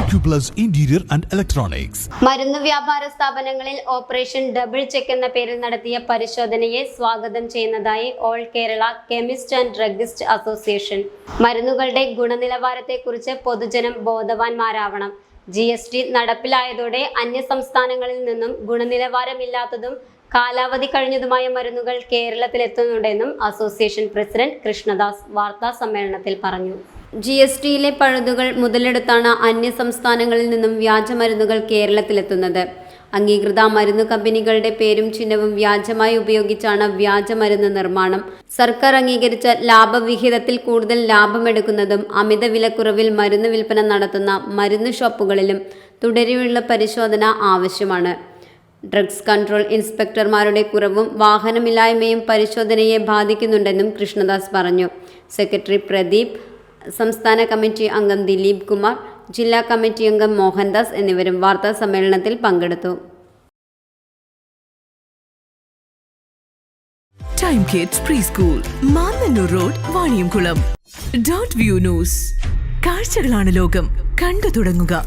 Acuplus Interior and Electronics. മരുന്ന് വ്യാപാര സ്ഥാപനങ്ങളിൽ ഓപ്പറേഷൻ ഡബിൾ ചെക്ക് എന്ന പേരിൽ നടത്തിയ പരിശോധനയെ സ്വാഗതം ചെയ്യുന്നതായി all Kerala chemist and druggist association. മരുന്നുകളുടെ ഗുണനിലവാരത്തെക്കുറിച്ച് പൊതുജനം ബോധവാന്മാരാവണം. GST നടപ്പിലായതോടെ അന്യസംസ്ഥാനങ്ങളിൽ നിന്നും ഗുണനിലവാരമില്ലാത്തതും കാലാവധി കഴിഞ്ഞതുമായ മരുന്നുകൾ കേരളത്തിലെത്തുന്നുണ്ടെന്നും അസോസിയേഷൻ പ്രസിഡന്റ് കൃഷ്ണദാസ് വാർത്താ സമ്മേളനത്തിൽ പറഞ്ഞു. GSTയിലെ പഴുതുകൾ മുതലെടുത്താണ് അന്യസംസ്ഥാനങ്ങളിൽ നിന്നും വ്യാജമരുന്നുകൾ കേരളത്തിലെത്തുന്നത്. അംഗീകൃത മരുന്നു കമ്പനികളുടെ പേരും ചിഹ്നവും വ്യാജമായി ഉപയോഗിച്ചാണ് വ്യാജമരുന്ന് നിർമ്മാണം. സർക്കാർ അംഗീകരിച്ച ലാഭവിഹിതത്തിൽ കൂടുതൽ ലാഭമെടുക്കുന്നതും അമിത വിലക്കുറവിൽ മരുന്ന് വിൽപ്പന നടത്തുന്ന മരുന്ന് ഷോപ്പുകളിലും തുടരെയുള്ള പരിശോധന ആവശ്യമാണ്. ഡ്രഗ്സ് കൺട്രോൾ ഇൻസ്പെക്ടർമാരുടെ കുറവും വാഹനമില്ലായ്മയും പരിശോധനയെ ബാധിക്കുന്നുണ്ടെന്നും കൃഷ്ണദാസ് പറഞ്ഞു. സെക്രട്ടറി പ്രദീപ്, സംസ്ഥാന കമ്മിറ്റി അംഗം ദിലീപ് കുമാർ, ജില്ലാ കമ്മിറ്റി അംഗം മോഹൻദാസ് എന്നിവരും വാർത്താ സമ്മേളനത്തിൽ പങ്കെടുത്തു. Time kids pre school, Mannannur road, Vaniyamkulam. Dot view news. കാഴ്ചകളാണ് ലോകം, കണ്ടു തുടങ്ങുക.